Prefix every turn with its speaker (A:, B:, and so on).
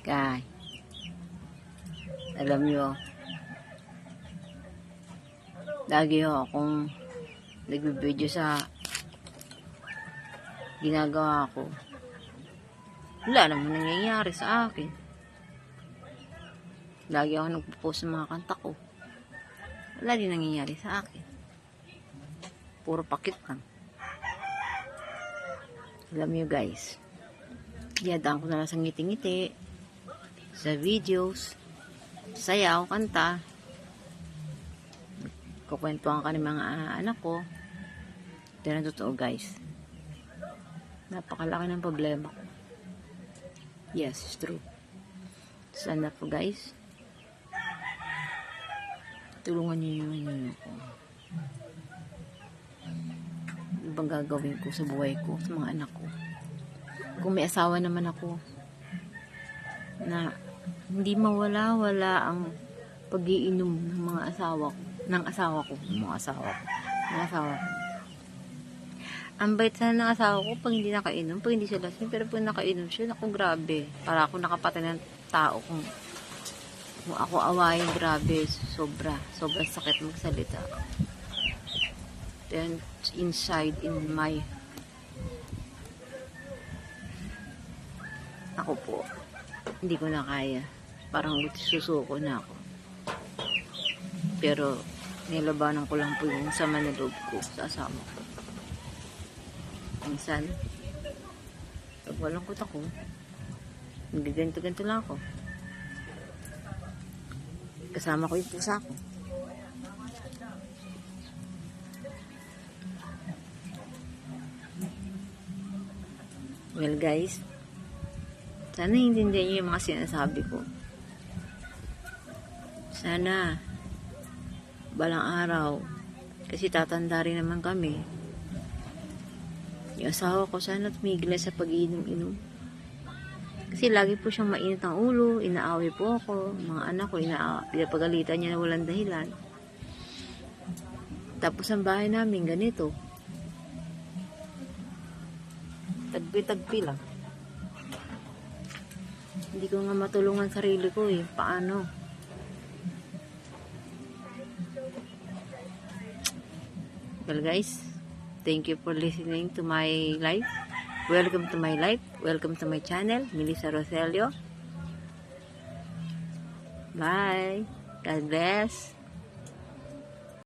A: Kay, alam nyo, lagi akong nagbibideo sa ginagawa ko. Wala naman nangyayari sa akin. Lagi ako nagpo-post ng mga kanta ko. Wala din nangyayari sa akin. Puro pakit lang. Alam nyo guys, diyadaan ko na lang sa ngiti-ngiti, sa videos, sayaw, kanta, kukwentuhan ka ng mga anak ko. Ito na totoo guys. Napakalaki ng problema ko. Yes, it's true. Sana po guys, tulungan niyo ako. Ano bang gagawin ko sa buhay ko, sa mga anak ko? Kung may asawa naman ako, na hindi mawala-wala ang pag-iinom ng mga asawa ko, ng asawa ko. Ang bait sana ng asawa ko pag hindi nakainom, pag hindi siya lasing, pero pag nakainom siya, naku grabe. Para ako nakapatay ng tao kung ako awayin, grabe, sobrang sakit magsalita. Then, inside in my ako po, hindi ko na kaya. Parang susuko na ako. Pero, nilabanan ko lang po yung sama na loob ko sa asawa ko. Minsan, pag walangkot ako, nagaganto-ganto lang ako. Kasama ko yung pusa ko. Well guys, sana intindihan niyo yung mga sinasabi ko. Sana balang araw, kasi tatanda rin naman kami, yung asawa ko sana tumigil sa pag-inom-inom. Kasi lagi po siyang mainit ang ulo, inaaway po ako, mga anak ko, pinapagalitan niya na walang dahilan. Tapos ang bahay namin ganito. Tagpi-tagpi lang. Hindi ko nga matulungan sarili ko eh. Paano? Well guys, thank you for listening to my life. Welcome to my life. Welcome to my channel, Melissa Roselio. Bye. God bless.